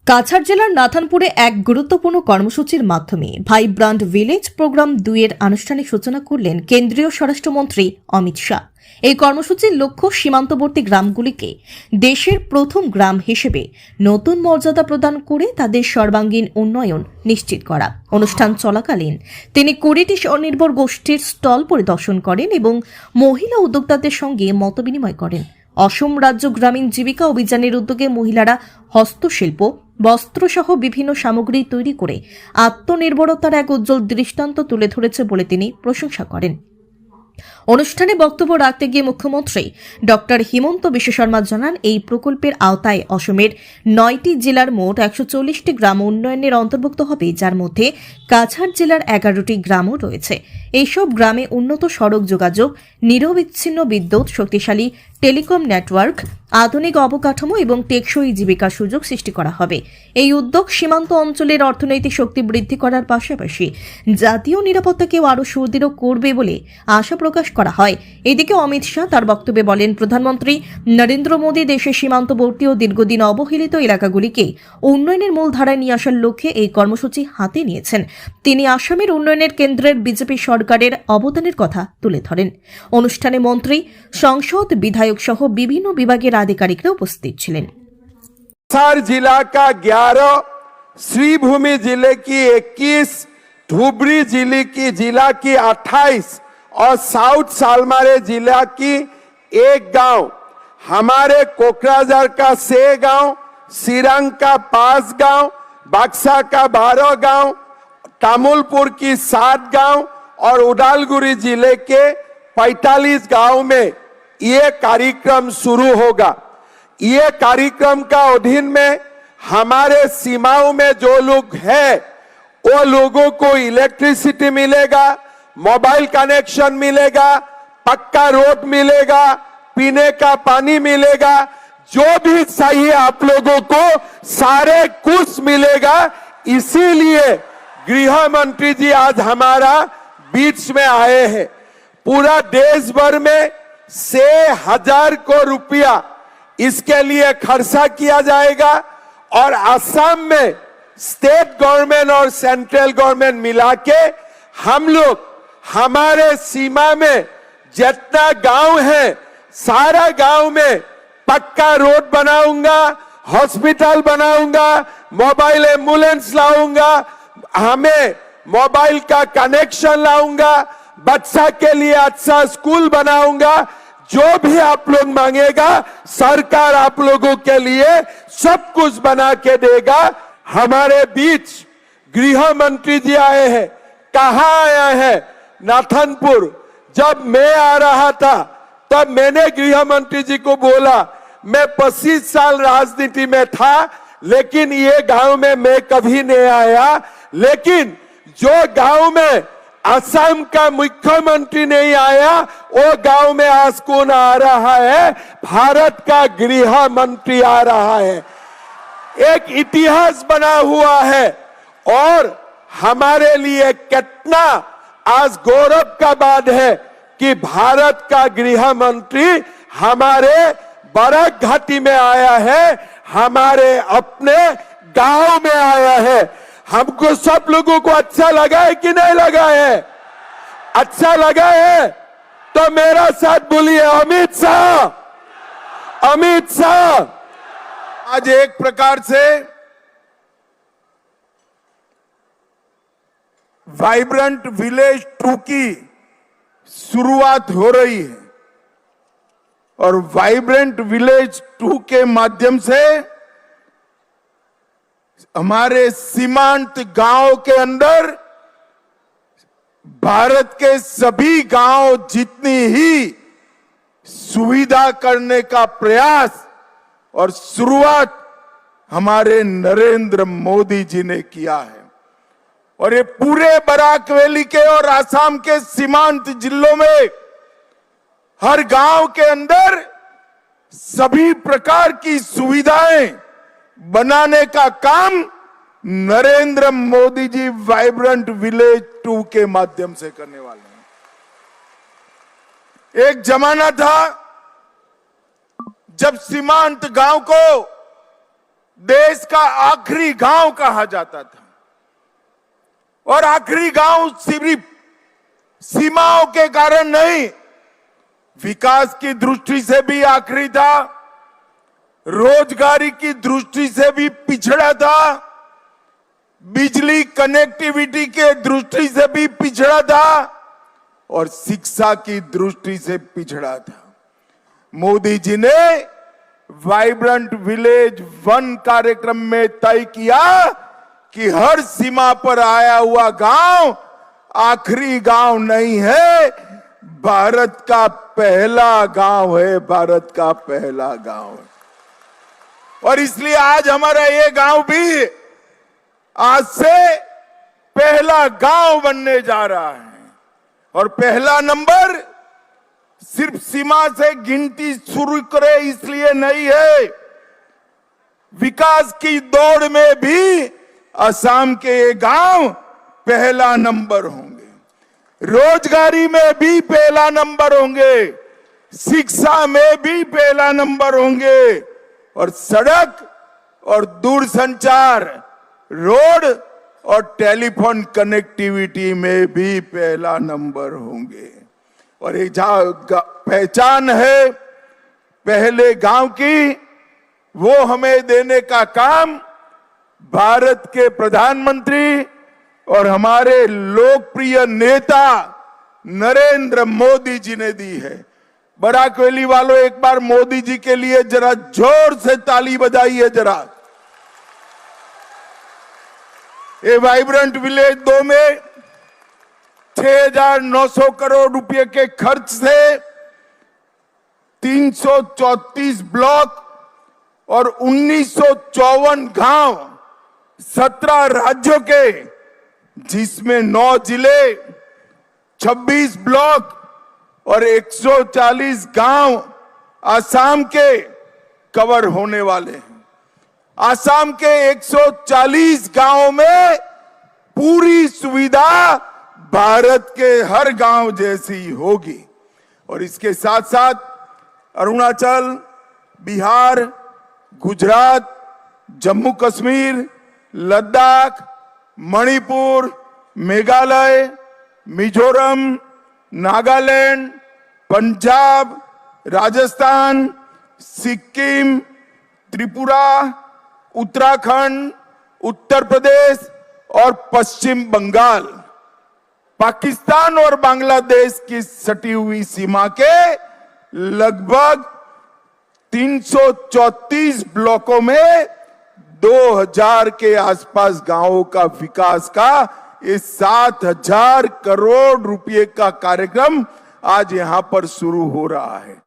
কাছাড় জেলার নাথানপুরে এক গুরুত্বপূর্ণ কর্মসূচির মাধ্যমে ভাইব্রান্ট ভিলেজ প্রোগ্রাম 2 এর আনুষ্ঠানিক সূচনা করলেন কেন্দ্রীয় স্বরাষ্ট্রমন্ত্রী অমিত শাহ। এই কর্মসূচির লক্ষ্য সীমান্তবর্তী গ্রামগুলিকে দেশের প্রথম গ্রাম হিসেবে নতুন মর্যাদা প্রদান করে তাদের সর্বাঙ্গীন উন্নয়ন নিশ্চিত করা। অনুষ্ঠান চলাকালীন তিনি 20টি স্বনির্ভর গোষ্ঠীর স্টল পরিদর্শন করেন এবং মহিলা উদ্যোক্তাদের সঙ্গে মতবিনিময় করেন। অসম রাজ্য গ্রামীণ জীবিকা অভিযানের উদ্যোগে মহিলারা হস্তশিল্প, বস্ত্র সহ বিভিন্ন সামগ্রী তৈরি করে আত্মনির্ভরতার এক উজ্জ্বল দৃষ্টান্ত তুলে ধরেছে বলে তিনি প্রশংসা করেন। অনুষ্ঠানে বক্তব্য রাখতে গিয়ে মুখ্যমন্ত্রী ডক্টর হিমন্ত বিশ্ব শর্মা জানান, এই প্রকল্পের আওতায় অসমের 9টি জেলার মোট 140টি গ্রাম উন্নয়নের অন্তর্ভুক্ত হবে, যার মধ্যে কাছাড় জেলার 11টি গ্রামও রয়েছে। এইসব গ্রামে উন্নত সড়ক যোগাযোগ, নিরবিচ্ছিন্ন বিদ্যুৎ, শক্তিশালী টেলিকম নেটওয়ার্ক, আধুনিক অবকাঠামো এবং টেকসই জীবিকার সুযোগ সৃষ্টি করা হবে। এই উদ্যোগ সীমান্ত অঞ্চলের অর্থনৈতিক শক্তি বৃদ্ধি করার পাশাপাশি জাতীয় নিরাপত্তাকেও আরও সুদৃঢ় করবে বলে আশা প্রকাশ করা হয়। এদিকে অমিত শাহ তার বক্তব্যে বলেন, প্রধানমন্ত্রী নরেন্দ্র মোদী দেশের সীমান্তবর্তী ও দীর্ঘদিন অবহেলিত এলাকাগুলিকে উন্নয়নের মূল ধারায় নিয়ে আসার লক্ষ্যে এই কর্মসূচি হাতে নিয়েছেন। তিনি আসামের উন্নয়নের কেন্দ্রের বিজেপি সরকারের অবদানের কথা তুলে ধরেন। অনুষ্ঠানে মন্ত্রী, সংসদ, বিধায়ক সহ বিভিন্ন বিভাগের আধিকারিকরা উপস্থিত ছিলেন। काछार जिला का 11, श्रीभूमि जिले की 21, धुबरी जिला की 28 और साउथ सालमारे जिला की 1 गांव, हमारे कोकराझार का 6 गांव, सिरंग का 5 गांव, बक्सा का 12 गांव, तामुलपुर की 7 गांव और उदालगुरी जिले के 45 गांव में ये कार्यक्रम शुरू होगा। ये कार्यक्रम का अधीन में हमारे सीमाओं में जो लोग हैं वो लोगों को इलेक्ट्रिसिटी मिलेगा, मोबाइल कनेक्शन मिलेगा, पक्का रोड मिलेगा, पीने का पानी मिलेगा, जो भी चाहिए आप लोगों को सारे कुछ मिलेगा। इसीलिए गृह मंत्री जी आज हमारा बीच में आए हैं। पूरा देश भर में 6,000 करोड़ रुपया इसके लिए खर्चा किया जाएगा और असम में स्टेट गवर्नमेंट और सेंट्रल गवर्नमेंट मिला के हम लोग हमारे सीमा में जितना गांव है सारा गांव में पक्का रोड बनाऊंगा, हॉस्पिटल बनाऊंगा, मोबाइल एम्बुलेंस लाऊंगा, हमें मोबाइल का कनेक्शन लाऊंगा, बच्चा के लिए अच्छा स्कूल बनाऊंगा। जो भी आप लोग मांगेगा सरकार आप लोगों के लिए सब कुछ बना के देगा। हमारे बीच गृह मंत्री जी आए हैं। कहां आया है? नाथनपुर। जब मैं आ रहा था तब मैंने गृह मंत्री जी को बोला, मैं 25 साल राजनीति में था लेकिन ये गांव में मैं कभी नहीं आया, लेकिन जो गांव में असम का मुख्यमंत्री नहीं आया वो गांव में आज कौन आ रहा है? भारत का गृह मंत्री आ रहा है। एक इतिहास बना हुआ है और हमारे लिए कितना आज गौरव का बात है कि भारत का गृह मंत्री हमारे बराक घाटी में आया है, हमारे अपने गांव में आया है। हमको सब लोगों को अच्छा लगा है कि नहीं लगा है? अच्छा लगा है तो मेरा साथ बोलिए, अमित शाह, अमित शाह। आज एक प्रकार से वाइब्रेंट विलेज 2 की शुरुआत हो रही है और वाइब्रेंट विलेज 2 के माध्यम से हमारे सीमांत गांव के अंदर भारत के सभी गांव जितनी ही सुविधा करने का प्रयास और शुरुआत हमारे नरेंद्र मोदी जी ने किया है। और ये पूरे बराक वैली के और असम के सीमांत जिलों में हर गांव के अंदर सभी प्रकार की सुविधाएं बनाने का काम नरेंद्र मोदी जी वाइब्रेंट विलेज 2 के माध्यम से करने वाले हैं। एक जमाना था जब सीमांत गांव को देश का आखिरी गांव कहा जाता था। और आखिरी गांव सिर्फ सीमाओं के कारण नहीं, विकास की दृष्टि से भी आखिरी था, रोजगारी की दृष्टि से भी पिछड़ा था, बिजली कनेक्टिविटी के दृष्टि से भी पिछड़ा था और शिक्षा की दृष्टि से पिछड़ा था। मोदी जी ने वाइब्रेंट विलेज 1 कार्यक्रम में तय किया कि हर सीमा पर आया हुआ गांव आखिरी गांव नहीं है, भारत का पहला गांव है, भारत का पहला गांव है। और इसलिए आज हमारा ये गांव भी आज से पहला गांव बनने जा रहा है। और पहला नंबर सिर्फ सीमा से गिनती शुरू करे इसलिए नहीं है, विकास की दौड़ में भी असम के ये गांव पहला नंबर होंगे, रोजगारी में भी पहला नंबर होंगे, शिक्षा में भी पहला नंबर होंगे और सड़क और दूरसंचार, रोड और टेलीफोन कनेक्टिविटी में भी पहला नंबर होंगे। और एक पहचान है पहले गांव की, वो हमें देने का काम भारत के प्रधानमंत्री और हमारे लोकप्रिय नेता नरेंद्र मोदी जी ने दी है। बराक वैली वालों, एक बार मोदी जी के लिए जरा जोर से ताली बजाइए जरा। ये वाइब्रेंट विलेज 2 में 6,900 करोड़ रुपए के खर्च से 334 ब्लॉक और 1954 गांव 17 राज्यों के, जिसमें 9 जिले, 26 ब्लॉक और 140 गांव असम के कवर होने वाले हैं। असम के 140 गांवों में पूरी सुविधा भारत के हर गांव जैसी होगी। और इसके साथ साथ अरुणाचल, बिहार, गुजरात, जम्मू कश्मीर, लद्दाख, मणिपुर, मेघालय, मिजोरम, नागालैंड, पंजाब, राजस्थान, सिक्किम, त्रिपुरा, उत्तराखंड, उत्तर प्रदेश और पश्चिम बंगाल, पाकिस्तान और बांग्लादेश की सटी हुई सीमा के लगभग 334 ब्लॉकों में 2000 के आसपास गांवों का विकास का ये 7,000 करोड़ रुपए का कार्यक्रम आज यहां पर शुरू हो रहा है।